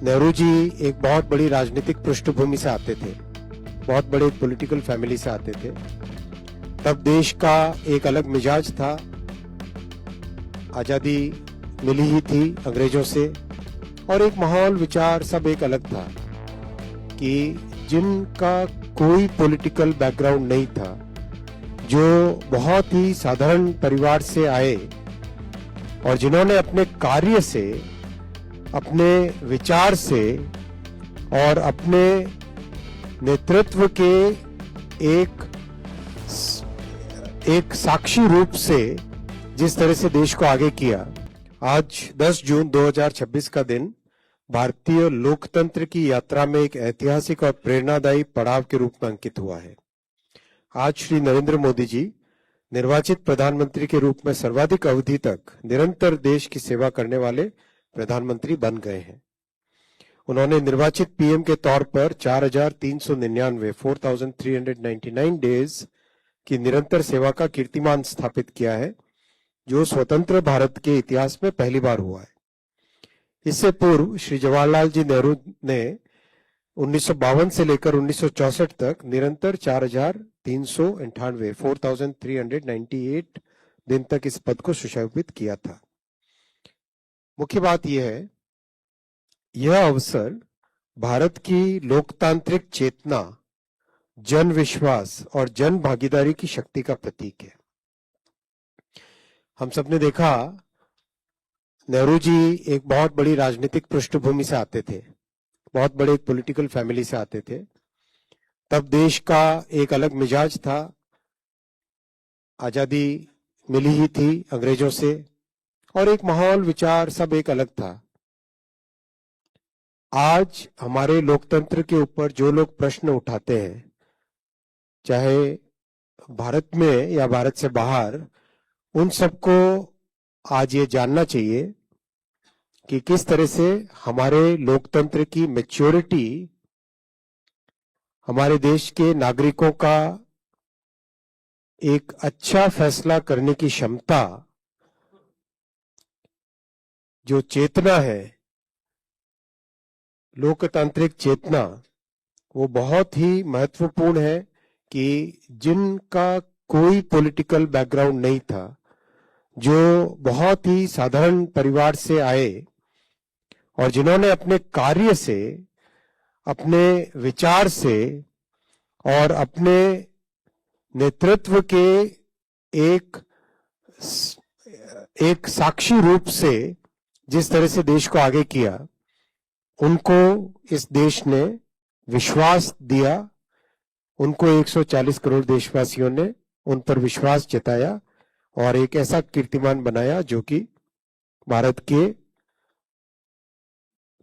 नेहरू जी एक बहुत बड़ी राजनीतिक पृष्ठभूमि से आते थे, बहुत बड़े पॉलिटिकल फैमिली से आते थे। तब देश का एक अलग मिजाज था, आजादी मिली ही थी अंग्रेजों से, और एक माहौल विचार सब एक अलग था कि जिनका कोई पॉलिटिकल बैकग्राउंड नहीं था, जो बहुत ही साधारण परिवार से आए और जिन्होंने अपने कार्य से, अपने विचार से और अपने नेतृत्व के एक साक्षी रूप से जिस तरह से देश को आगे किया। आज 10 जून 2026 का दिन भारतीय लोकतंत्र की यात्रा में एक ऐतिहासिक और प्रेरणादायी पड़ाव के रूप में अंकित हुआ है। आज श्री नरेंद्र मोदी जी निर्वाचित प्रधानमंत्री के रूप में सर्वाधिक अवधि तक निरंतर देश की सेवा करने वाले प्रधानमंत्री बन गए हैं। उन्होंने निर्वाचित पीएम के तौर पर 4,399 डेज की निरंतर सेवा का कीर्तिमान स्थापित किया है, जो स्वतंत्र भारत के इतिहास में पहली बार हुआ है। इससे पूर्व श्री जवाहरलाल जी नेहरू ने 1952 से लेकर 1964 तक निरंतर 4,398 दिन तक इस पद को सुशोभित किया था। मुख्य बात यह है, यह अवसर भारत की लोकतांत्रिक चेतना, जन विश्वास और जन भागीदारी की शक्ति का प्रतीक है। हम सबने देखा, नेहरू जी एक बहुत बड़ी राजनीतिक पृष्ठभूमि से आते थे, बहुत बड़े पॉलिटिकल फैमिली से आते थे। तब देश का एक अलग मिजाज था, आजादी मिली ही थी अंग्रेजों से, और एक माहौल विचार सब एक अलग था। आज हमारे लोकतंत्र के ऊपर जो लोग प्रश्न उठाते हैं, चाहे भारत में या भारत से बाहर, उन सबको आज ये जानना चाहिए कि किस तरह से हमारे लोकतंत्र की मैच्योरिटी, हमारे देश के नागरिकों का एक अच्छा फैसला करने की क्षमता, जो चेतना है, लोकतांत्रिक चेतना, वो बहुत ही महत्वपूर्ण है कि जिनका कोई पॉलिटिकल बैकग्राउंड नहीं था, जो बहुत ही साधारण परिवार से आए और जिन्होंने अपने कार्य से, अपने विचार से और अपने नेतृत्व के एक साक्षी रूप से जिस तरह से देश को आगे किया, उनको इस देश ने विश्वास दिया। उनको 140 करोड़ देशवासियों ने उन पर विश्वास जताया और एक ऐसा कीर्तिमान बनाया जो कि भारत के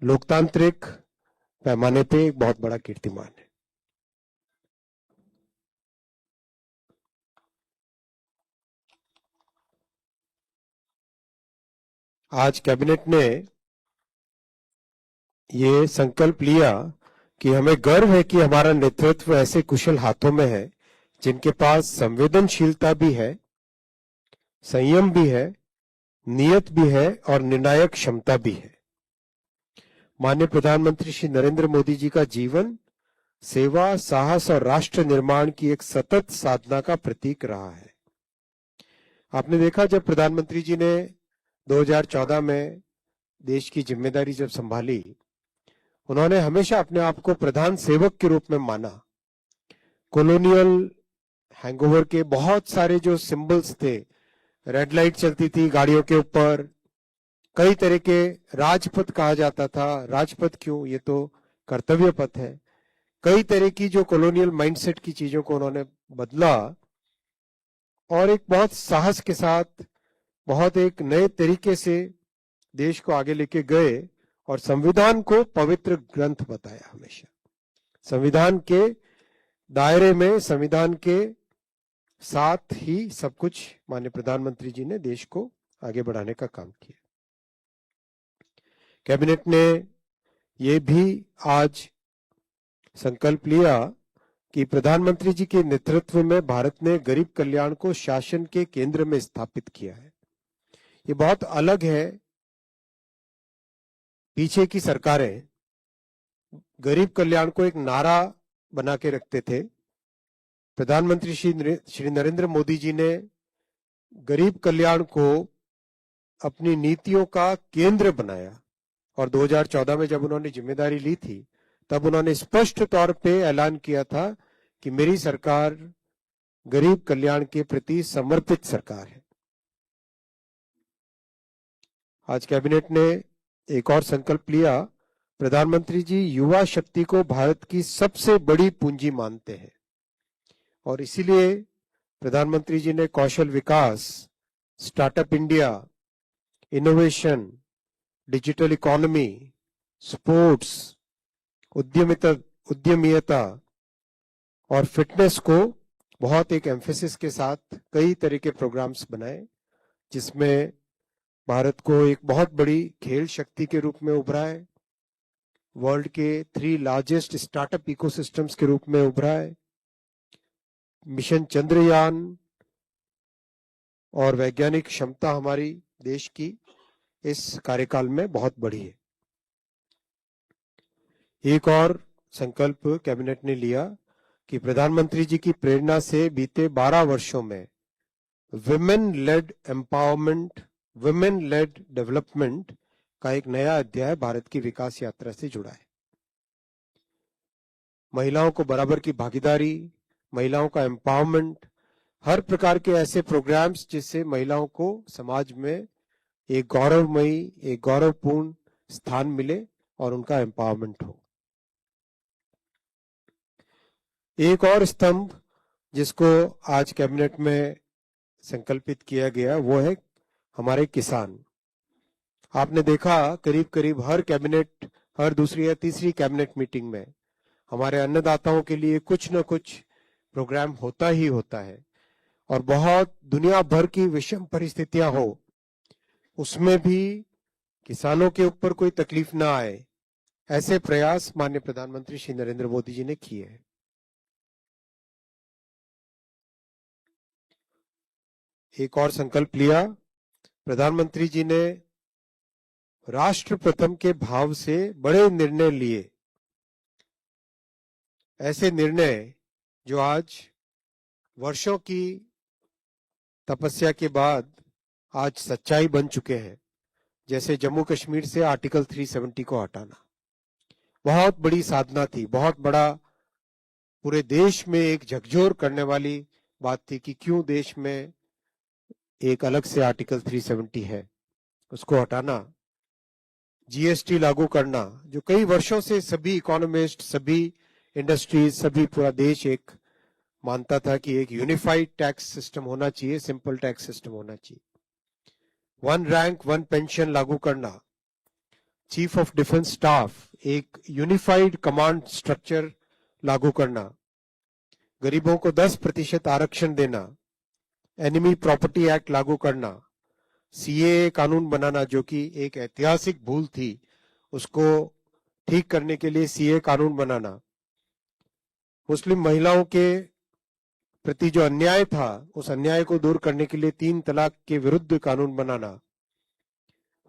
लोकतांत्रिक पैमाने पे एक बहुत बड़ा कीर्तिमान है। आज कैबिनेट ने ये संकल्प लिया कि हमें गर्व है कि हमारा नेतृत्व ऐसे कुशल हाथों में है जिनके पास संवेदनशीलता भी है, संयम भी है, नियत भी है और निर्णायक क्षमता भी है। माननीय प्रधानमंत्री श्री नरेंद्र मोदी जी का जीवन सेवा, साहस और राष्ट्र निर्माण की एक सतत साधना का प्रतीक रहा है। आपने देखा, जब प्रधानमंत्री जी ने 2014 में देश की जिम्मेदारी जब संभाली, उन्होंने हमेशा अपने आप को प्रधान सेवक के रूप में माना। कॉलोनियल हैंगओवर के बहुत सारे जो सिंबल्स थे, रेड लाइट चलती थी गाड़ियों के ऊपर, कई तरह के राजपथ कहा जाता था। राजपथ क्यों, ये तो कर्तव्य पथ है। कई तरह की जो कॉलोनियल माइंडसेट की चीजों को उन्होंने बदला और एक बहुत साहस के साथ, बहुत एक नए तरीके से देश को आगे लेके गए और संविधान को पवित्र ग्रंथ बताया। हमेशा संविधान के दायरे में, संविधान के साथ ही सब कुछ माननीय प्रधानमंत्री जी ने देश को आगे बढ़ाने का काम किया। कैबिनेट ने ये भी आज संकल्प लिया कि प्रधानमंत्री जी के नेतृत्व में भारत ने गरीब कल्याण को शासन के केंद्र में स्थापित किया है। ये बहुत अलग है पीछे की सरकारें गरीब कल्याण को एक नारा बना के रखते थे। प्रधानमंत्री श्री नरेंद्र मोदी जी ने गरीब कल्याण को अपनी नीतियों का केंद्र बनाया और 2014 में जब उन्होंने जिम्मेदारी ली थी तब उन्होंने स्पष्ट तौर पे ऐलान किया था कि मेरी सरकार गरीब कल्याण के प्रति समर्पित सरकार है। आज कैबिनेट ने एक और संकल्प लिया। प्रधानमंत्री जी युवा शक्ति को भारत की सबसे बड़ी पूंजी मानते हैं और इसीलिए प्रधानमंत्री जी ने कौशल विकास, startup India, innovation, digital economy, sports, उद्यमियता और फिटनेस को बहुत एक एम्फेसिस के साथ कई तरह के प्रोग्राम्स बनाए, जिसमें भारत को एक बहुत बड़ी खेल शक्ति के रूप में उभरा है, वर्ल्ड के 3 लार्जेस्ट स्टार्टअप इकोसिस्टम्स के रूप में उभरा है, मिशन चंद्रयान और वैज्ञानिक क्षमता हमारी देश की इस कार्यकाल में बहुत बड़ी है। एक और संकल्प कैबिनेट ने लिया कि प्रधानमंत्री जी की प्रेरणा से बीते 12 वर्षों में women lead empowerment, women lead development का एक नया अध्याय भारत की विकास यात्रा से जुड़ा है। महिलाओं को बराबर की भागीदारी, महिलाओं का एम्पावरमेंट, हर प्रकार के ऐसे प्रोग्राम्स जिससे महिलाओं को समाज में एक गौरवमयी, एक गौरवपूर्ण स्थान मिले और उनका एम्पावरमेंट हो। एक और स्तंभ जिसको आज कैबिनेट में संकल्पित किया गया वो है हमारे किसान। आपने देखा करीब करीब हर कैबिनेट, हर दूसरी या तीसरी कैबिनेट मीटिंग में हमारे अन्नदाताओं के लिए कुछ न कुछ प्रोग्राम होता ही होता है और बहुत दुनिया भर की विषम परिस्थितियां हो उसमें भी किसानों के ऊपर कोई तकलीफ ना आए, ऐसे प्रयास माननीय प्रधानमंत्री श्री नरेंद्र मोदी जी ने किए हैं। एक और संकल्प लिया। प्रधानमंत्री जी ने राष्ट्र प्रथम के भाव से बड़े निर्णय लिए, ऐसे निर्णय जो आज वर्षों की तपस्या के बाद आज सच्चाई बन चुके हैं, जैसे जम्मू कश्मीर से आर्टिकल 370 को हटाना बहुत बड़ी साधना थी, बहुत बड़ा पूरे देश में एक झकझोर करने वाली बात थी कि क्यों देश में एक अलग से आर्टिकल 370 है, उसको हटाना। जीएसटी लागू करना जो कई वर्षों से सभी इकोनॉमिस्ट, सभी इंडस्ट्रीज, सभी पूरा देश एक मानता था कि एक यूनिफाइड टैक्स सिस्टम होना चाहिए, सिंपल टैक्स सिस्टम होना चाहिए। 1 रैंक 1 पेंशन लागू करना, चीफ ऑफ डिफेंस स्टाफ एक यूनिफाइड कमांड स्ट्रक्चर लागू करना, गरीबों को 10% आरक्षण देना, एनिमी प्रॉपर्टी एक्ट लागू करना, सीएए कानून बनाना जो कि एक ऐतिहासिक भूल थी, उसको ठीक करने के लिए सीएए कानून बनाना, मुस्लिम महिलाओं के प्रति जो अन्याय था उस अन्याय को दूर करने के लिए 3 तलाक के विरुद्ध कानून बनाना,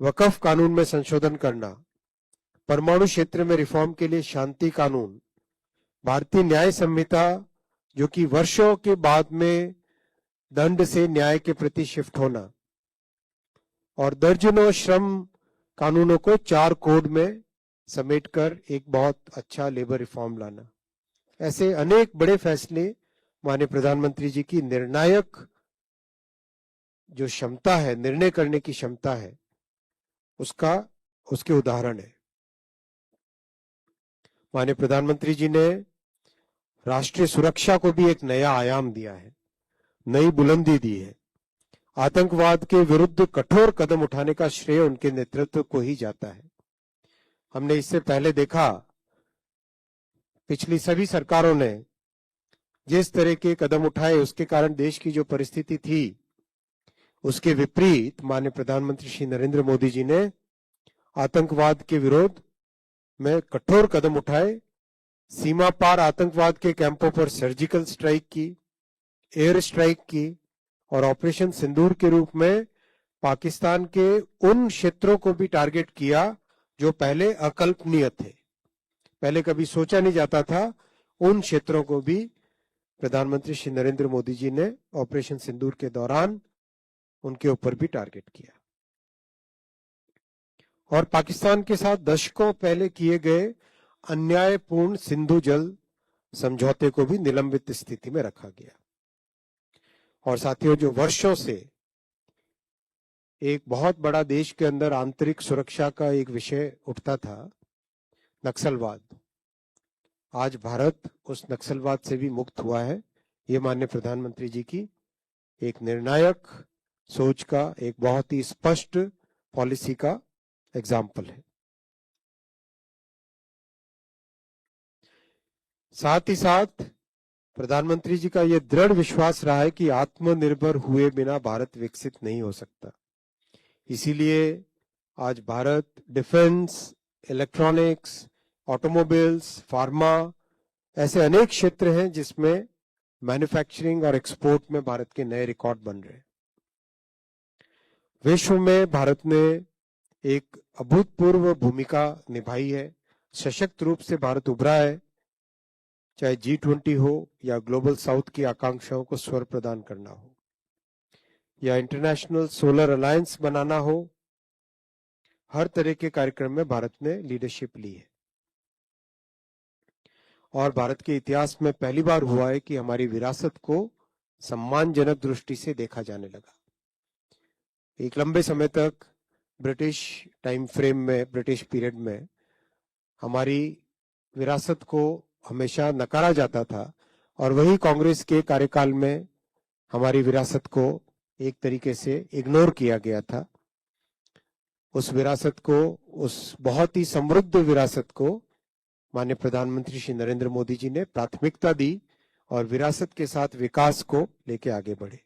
वकफ कानून में संशोधन करना, परमाणु क्षेत्र में रिफॉर्म के लिए शांति कानून, भारतीय न्याय संहिता जो कि वर्षों के बाद में दंड से न्याय के प्रति शिफ्ट होना और दर्जनों श्रम कानूनों को 4 कोड में समेटकर एक बहुत अच्छा लेबर रिफॉर्म लाना। ऐसे अनेक बड़े फैसले माननीय प्रधानमंत्री जी की निर्णायक जो क्षमता है, निर्णय करने की क्षमता है, उसके उदाहरण है। माननीय प्रधानमंत्री जी ने राष्ट्रीय सुरक्षा को भी एक नया आयाम दिया है, नई बुलंदी दी है। आतंकवाद के विरुद्ध कठोर कदम उठाने का श्रेय उनके नेतृत्व को ही जाता है। हमने इससे पहले देखा पिछली सभी सरकारों ने जिस तरह के कदम उठाए उसके कारण देश की जो परिस्थिति थी उसके विपरीत माननीय प्रधानमंत्री श्री नरेंद्र मोदी जी ने आतंकवाद के विरोध में कठोर कदम उठाए, सीमा पार आतंकवाद के कैंपों पर सर्जिकल स्ट्राइक की, एयर स्ट्राइक की और ऑपरेशन सिंदूर के रूप में पाकिस्तान के उन क्षेत्रों को भी टारगेट किया जो पहले अकल्पनीय थे। पहले कभी सोचा नहीं जाता था, उन क्षेत्रों को भी प्रधानमंत्री श्री नरेंद्र मोदी जी ने ऑपरेशन सिंदूर के दौरान उनके ऊपर भी टारगेट किया। और पाकिस्तान के साथ दशकों पहले किए गए अन्यायपूर्ण सिंधु जल समझौते को भी निलंबित स्थिति में रखा गया। और साथियों, जो वर्षों से एक बहुत बड़ा देश के अंदर आंतरिक सुरक्षा का एक विषय उठता था, नक्सलवाद, आज भारत उस नक्सलवाद से भी मुक्त हुआ है। ये माननीय प्रधानमंत्री जी की एक निर्णायक सोच का, एक बहुत ही स्पष्ट पॉलिसी का एग्जाम्पल है। साथ ही साथ प्रधानमंत्री जी का यह दृढ़ विश्वास रहा है कि आत्मनिर्भर हुए बिना भारत विकसित नहीं हो सकता। इसीलिए आज Bharat defence, electronics, automobiles, pharma, ऐसे अनेक क्षेत्र हैं जिसमें मैन्युफैक्चरिंग और एक्सपोर्ट में भारत के नए रिकॉर्ड बन रहे हैं। विश्व में भारत ने एक अभूतपूर्व भूमिका निभाई है, सशक्त रूप से भारत उभरा है, चाहे G20 हो या ग्लोबल साउथ की आकांक्षाओं को स्वर प्रदान करना हो या इंटरनेशनल सोलर अलायंस बनाना हो, हर तरह के कार्यक्रम में भारत ने लीडरशिप ली है। और भारत के इतिहास में पहली बार हुआ है कि हमारी विरासत को सम्मानजनक दृष्टि से देखा जाने लगा। एक लंबे समय तक ब्रिटिश टाइम फ्रेम में, ब्रिटिश पीरियड में हमारी विरासत को हमेशा नकारा जाता था, और वही कांग्रेस के कार्यकाल में हमारी विरासत को एक तरीके से इग्नोर किया गया था। उस विरासत को, उस बहुत ही समृद्ध विरासत को माननीय प्रधानमंत्री श्री नरेंद्र मोदी जी ने प्राथमिकता दी और विरासत के साथ विकास को लेके आगे बढ़े।